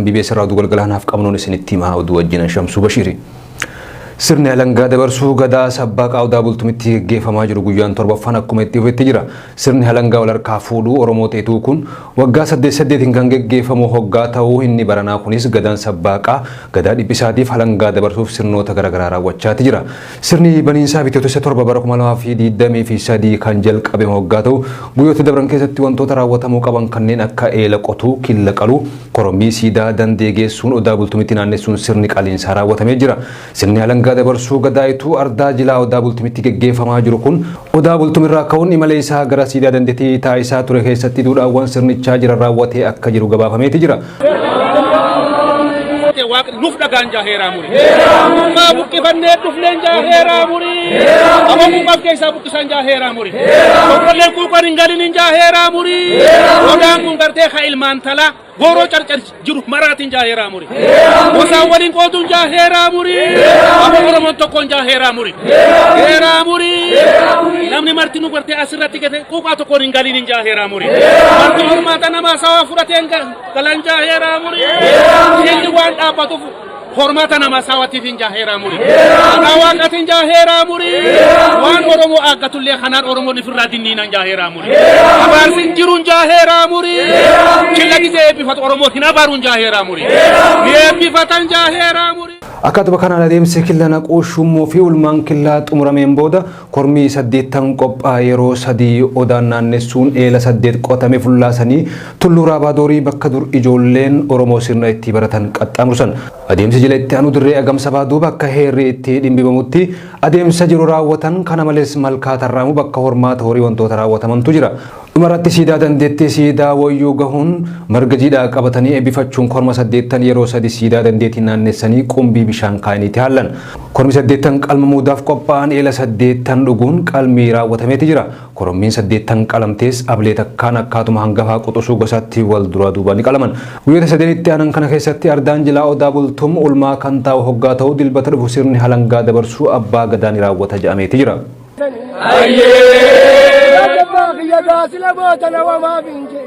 BBS Radio galgalaan haaf qabnoon isinitti himaa oduu wajjin Shamsuu Bashiiri. Sirni alangaa dabarsuu gadaa sabbaa qaawdaa bultumitti geggeeffamaa jiru guyyaan torbaffaan akkuma itti fufetti jira. Sirni alangaa wal harkaa fuudhuu Oromoo ta'etu kun waggaa 8 kan geggeeffamu hoggaa ta'uu inni baranaa kunis gadaan sabbaa gadaa dhibbisaatiif alangaa dabarsuuf sirnoota garaagaraa raawwachaati jira. Sirni baniinsaa bitootessa 7 bara 2023 kan jalqabe hoggaa ta'u guyyoota dabran keessatti wantoota raawwatamuu qaban kanneen akka eela qotuu, killa qaluu, korombii siidaa dandee geessuun odaa bultumitti naannessuun sirni qaliinsaa raawwatamee jira. Sirni alangaa dabarsuu gadaayituu ardaa jilaa odaa bultumitti geggeeffamaa jiru kun odaa bultumirraa ka'uun imala isaa gara siidaa dandeettii taa'isaa ture keessatti duudhaawwan sirnichaa jiran raawwatee akka jiru gabaafameeti jira. Nuuf dhagaan jaaheeraa muri. Maa buqqifannee dhufneen jaaheeraa muri. Abamu qaf keessaa buqqisan jaaheeraa muri. Tokkolleen kuuqan hin galin jaaheeraa muri. Odaan kun gartee ka ilmaan talaa goroo carcar jiru maraatiin jaaheeraa muri. Gosaan waliin qooduun jaaheeraa muri. Abamu Oromoon tokkoon jaaheeraa muri. Heeraa muri. Namni marti nu gartee asirratti gate kuuqaa tokkoon hin galin jaaheeraa muri. Marti hormaata namaa sawaa fudhateen galan jaaheeraa muri. Inni waan dhaabbatuuf hormaata nama sawatiif hin jaaheeraa muri. Waaqatiin jaaheeraa muri. Waan Oromoo aaggatullee kanaan Oromoon ifirraa dinniinan jaaheeraa muri. Abaarsin jiruun jaaheeraa muri. Killa gisee eebbifatu Oromoo hin abaaruun jaaheeraa muri. Eebbifatan jaaheeraa muri. Akkatuma kanaan adeemsi killa naquu shummoo fi ulmaan killaa xumurameen booda kormii 8 qophaa yeroo 3 odaan naannessuun eela 8 qotame fullaasanii tulluu raabaadorii bakka dur ijoolleen Oromoo sirna itti baratan qaxxaamursan. Adeemsi jila itti aanu dirree agam sabaa bakka heerri itti dhimbibamutti adeemsa jiru raawwatan kana malees malkaa tarraamu bakka hormaata horii wantoota raawwatamantu jira. Dhumarratti siidaa dandeettii siidaa wayyuu gahuun marga jiidhaa qabatanii eebbifachuun korma 8 yeroo 3 siidaa dandeettii naannessanii qumbii bishaan kaayiniitti haallan. Kormi 8 qalmamuudhaaf qophaa'an eela 8 dhuguun qalmii raawwatameeti jira. Korommiin 8 qalamtees ablee takkaan akkaatuma hangafaa quxusuu gosaatti wal dura duubaan qalaman. Guyyoota 3 itti aanan kana keessatti ardaan jilaa odaa bultum ulmaa kan taa'u hoggaa ta'uu dilbata dhufu sirni alangaa dabarsuu abbaa gadaan raawwata jedhameeti jira. يا غازل موتنا وما بنجي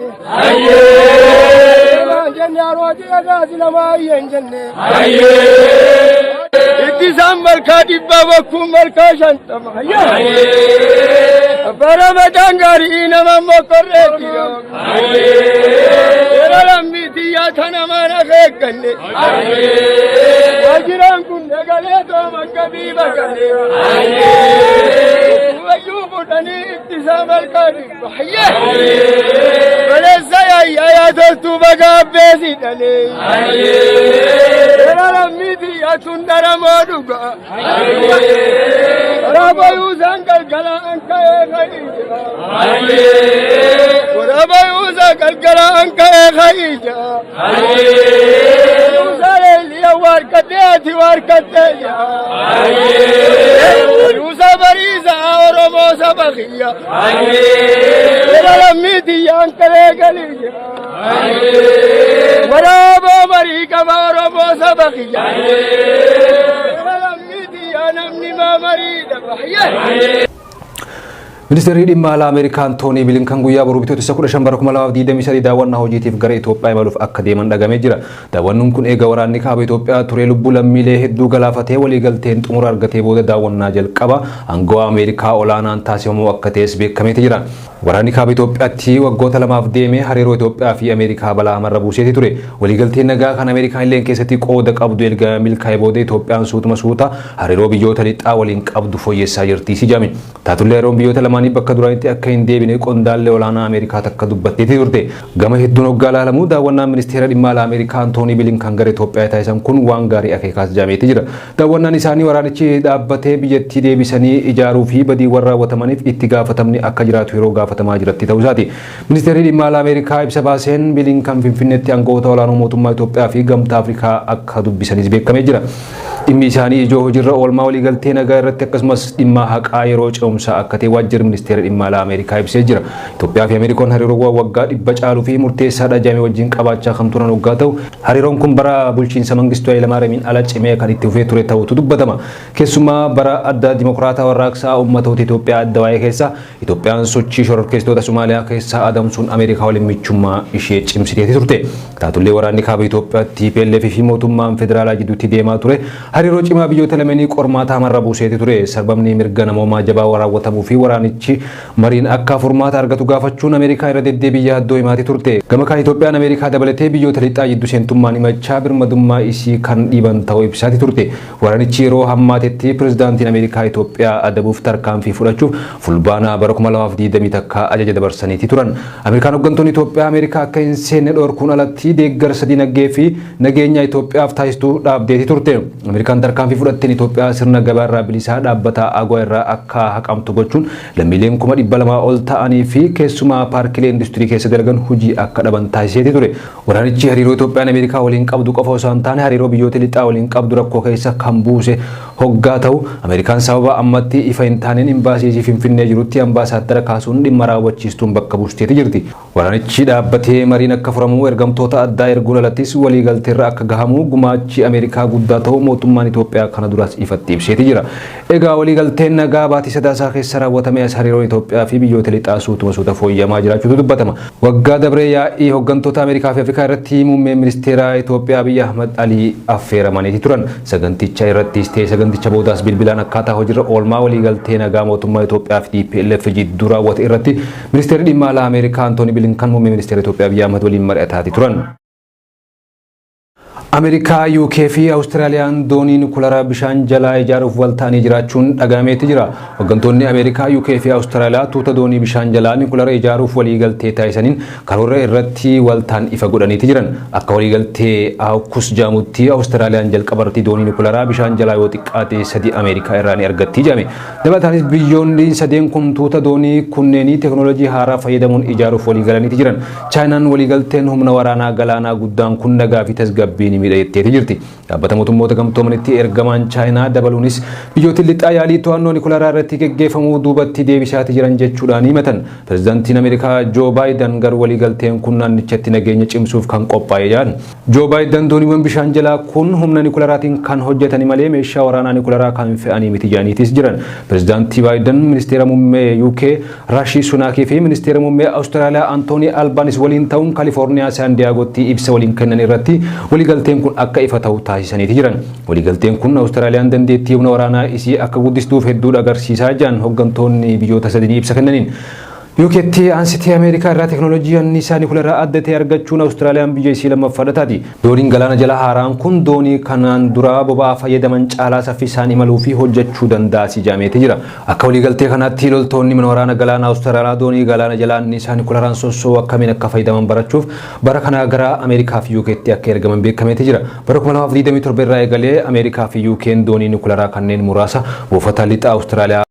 جنة روتي يا غازل ما ينجنة اتسام الكاتب وكم الكاشنتم برمضان غارين ما مقرتي رميتي يا ثنا ما نخكني وجران كن غليتو مكبي بغلي ويوب دني اتسام الكاتب حيه بلز يا تلتو بغا بيزي دني رميتي يا تندر مودغا ربا يوزان غلغلا انك خيجا ربا يوزان غلغلا انك خيجا يوزان لي واركتي واركتي يوزان بريزا ورمو سبخيا رميتي انك غليجا ورابا مريكا ورمو سبخيا Ministeerri dhimma alaa Ameerikaa Antoonii Bilinkan guyyaa boruu bitootessa 15 bara 2023 daawwannaa hojiitiif gara Itoophiyaa imaluuf akka deeman dhagamee jira. Daawwannuun kun eega waraanni kaaba Itoophiyaa ture lubbuu lammiilee hedduu galaafatee waliigalteen xumura argatee booda daawwannaa jalqaba aangawaa Ameerikaa olaanaan taasifamuu akka ta'es beekameeti jira. Waraanni kaaba Itoophiyaatti waggoota 2 deemee hariiroo Itoophiyaa fi Ameerikaa balaa hamarra buuseeti ture. Waliigalteen nagaa kan Ameerikaan illee keessatti qooda qabdu erga milkaa'ee booda Itoophiyaan suutuma hariiroo biyyoota lixaa waliin qabdu fooyyessaa jirti sijaame. Taatullee yeroon biyyoota lamaanii bakka duraanitti akka hin deebine qondaallee olaanaa Ameerikaa takka dubbatteeti turte. Gama hedduun hoggaa ilaalamu daawwannaan ministeera dhimma alaa Ameerikaa Antoonii Bilinkan gara Itoophiyaa taasisan kun waan gaarii akeekaas jaameeti jira. Daawwannaan isaanii waraanichi dhaabbatee biyyattii deebisanii ijaaruu fi badiiwwan raawwatamaniif itti gaafatamni akka jiraatu yeroo gaafatamaa jiratti ta'uu isaati. Ministeerri dhimma alaa Ameerikaa ibsa baaseen Bilinkan Finfinneetti aangawoota olaanoo mootummaa Itoophiyaa fi gamtaa Afrikaa akka dubbisanis beekamee jira. dhimmi isaanii ijoo hojiirra oolmaa waliigaltee nagaa irratti akkasumas dhimma haqaa yeroo ce'umsaa akka ta'e waajjirri ministeera dhimma alaa Ameerikaa ibsee jira. Itoophiyaa fi Ameerikaan hariiroo waggaa dhibba caaluu fi murteessaadha jedhamee wajjin qabaachaa kan turan waggaa ta'u hariiroon kun bara bulchiinsa Mangistuu Hayilamaariyaamiin ala cimee kan itti fufee ture ta'utu dubbatama. Keessumaa bara adda dimokiraataa warraaqsaa uummatoota Itoophiyaa adda waa'ee keessa Itoophiyaan sochii shororkeessitoota Somaaliyaa keessaa adamsuun Ameerikaa waliin michummaa ishee cimsitee turte. Taatullee waraanni kaaba Itoophiyaatti TPLF fi mootummaan federaalaa jidduutti deemaa ture. Hariiroo cimaa biyyoota lameenii qormaata hamarra buuseeti ture. Sarbamni mirga namoomaa jabaa waraawwatamuu fi waraanichi mariin akka furmaata argatu gaafachuun Ameerikaa irra deddeebiyyee addoo himaati turte. Gama kaan Itoophiyaan Ameerikaa dabalatee biyyoota lixaa jidduu seentummaan himachaa birmadummaa isii kan dhiiban ta'uu ibsaati turte. Waraanichi yeroo hammaatetti pirezidaantiin Ameerikaa Itoophiyaa adabuuf tarkaanfii fudhachuuf fulbaana bara 2020 takka ajaja dabarsaniiti turan. Ameerikaan hooggantoonni Itoophiyaa Ameerikaa akka hin seenne dhorkuun alatti deeggarsa dinagdee fi nageenya Itoophiyaaf taasistuu dhaabdeeti turte. Ameerikaan tarkaanfii fudhatteen Itoophiyaa sirna gabaarraa bilisaa dhaabbataa agwaa irraa akka haqamtu gochuun lammiileen 200,000 ol ta'anii fi keessumaa paarkilee industirii keessa dalagan hojii akka dhaban taasiseeti ture. Waraanichi hariiroo Itoophiyaan Ameerikaa waliin qabdu qofa osoo hin taane hariiroo biyyoota lixaa waliin qabdu rakkoo keessa kan buuse hoggaa ta'u Ameerikaan sababa ammatti ifa hin taaneen imbaasii Finfinnee jirutti ambaasaaddara kaasuun dhimma raawwachiistuun bakka buusteeti jirti. Waraanichi dhaabbatee mariin akka furamu ergamtoota addaa erguun alattis waliigalteerra akka gahamu gumaachi Ameerikaa guddaa ta'u mootummaan Itoophiyaa kana duras ifatti ibseeti jira. Egaa waliigalteen nagaa baatii sadaasaa keessa raawwatame as hariiroo Itoophiyaa fi biyyoota lixaa suuta fooyyamaa jiraachuutu dubbatama. Waggaa dabree yaa'ii hooggantoota Ameerikaa fi Afrikaa irratti muummeen ministeera Itoophiyaa Abiyyi Ahmad Alii affeeramaniiti turan. Saganticha irrattis ta'e saganticha boodaas bilbilaan akkaataa hojiirra oolmaa waliigaltee nagaa mootummaa Itoophiyaa fi TPLF jidduu raawwate irratti ministeerri dhimma alaa Ameerikaa Antooni Bilinkan muummee ministeera Itoophiyaa Abiyyi Ahmad waliin mari'ataati turan. Ameerikaa, UK fi Awustiraaliyaan doonii nukleeraa bishaan jalaa ijaaruuf walta'anii jiraachuun dhagahameeti jira. Hooggantoonni Ameerikaa, UK fi Awustiraaliyaa tuuta doonii bishaan jalaa nukleeraa ijaaruuf waliigaltee taasisaniin karoora irratti waltaan ifa godhaniiti jiran. Akka waliigaltee AUKUS jedhamutti Awustiraaliyaan jalqabartii doonii nukleeraa bishaan jalaa yoo xiqqaate 3 Ameerikaa irraa ni argatti jedhame. Dabalataanis biyyoonni sadeen kun tuuta doonii kunneenii teekinooloojii haaraa fayyadamuun ijaaruuf waliigalaniiti jiran. Chaayinaan waliigalteen humna waraanaa galaanaa guddaan kun nagaa fi tasgabbii miidhagdeeti jirti. Dhaabbata mootummoota gamtoomanitti ergamaan Chaayinaa dabaluunis biyyoota lixaa yaalii to'annoo nukleeraa irratti geggeeffamuu duubatti deebisaati jiran jechuudhaan himatan. Pirezidaantiin Ameerikaa Joo Baayiden garuu waliigalteen kun naannichatti nageenya cimsuuf kan qophaa'e jedhan. Joo Baayiden dooniiwwan bishaan jalaa kun humna nukleeraatiin kan hojjetani malee meeshaa waraanaa nukleeraa kan fe'anii miti jedhaniitis jiran. Pirezidaantii Baayiden ministeera muummee UK Riishi Sunaakii fi ministeera muummee Awustiraaliyaa Antoonii Albaanis waliin ta'uun Kaalifoorniyaa Saan Diyaagootti ibsa waliin kennan irratti waliigalteen kun akka ifa ta'u taasisaniiti jiran. Waliigalteen kun Awustiraaliyaan dandeettii humna waraanaa isii akka guddistuuf hedduu agarsiisaa jiran hooggantoonni biyyoota sadanii ibsa kennaniin. UKtti aansitee Ameerikaa irraa teekinooloojii anniisaa nukleeraa adda ta'e argachuun Awustiraaliyaan biyya isii lammaffaadha taati. Dooniin galaana jalaa haaraan kun doonii kanaan dura boba'aa fayyadaman caalaa saffisaan imaluu fi hojjechuu danda'asi jedhameeti jira. Akka waliigaltee kanaatti loltoonni mana waraana galaana Awustiraaliyaa doonii galaana jalaa anniisaa nukleeraan sossoo akkamiin akka fayyadaman barachuuf bara kana gara Ameerikaa fi UKtti akka ergaman beekameeti jira. Bara 2027 irraa eegalee Ameerikaa fi UK'n doonii nukleeraa kanneen muraasa buufata lixa Awustiraaliyaa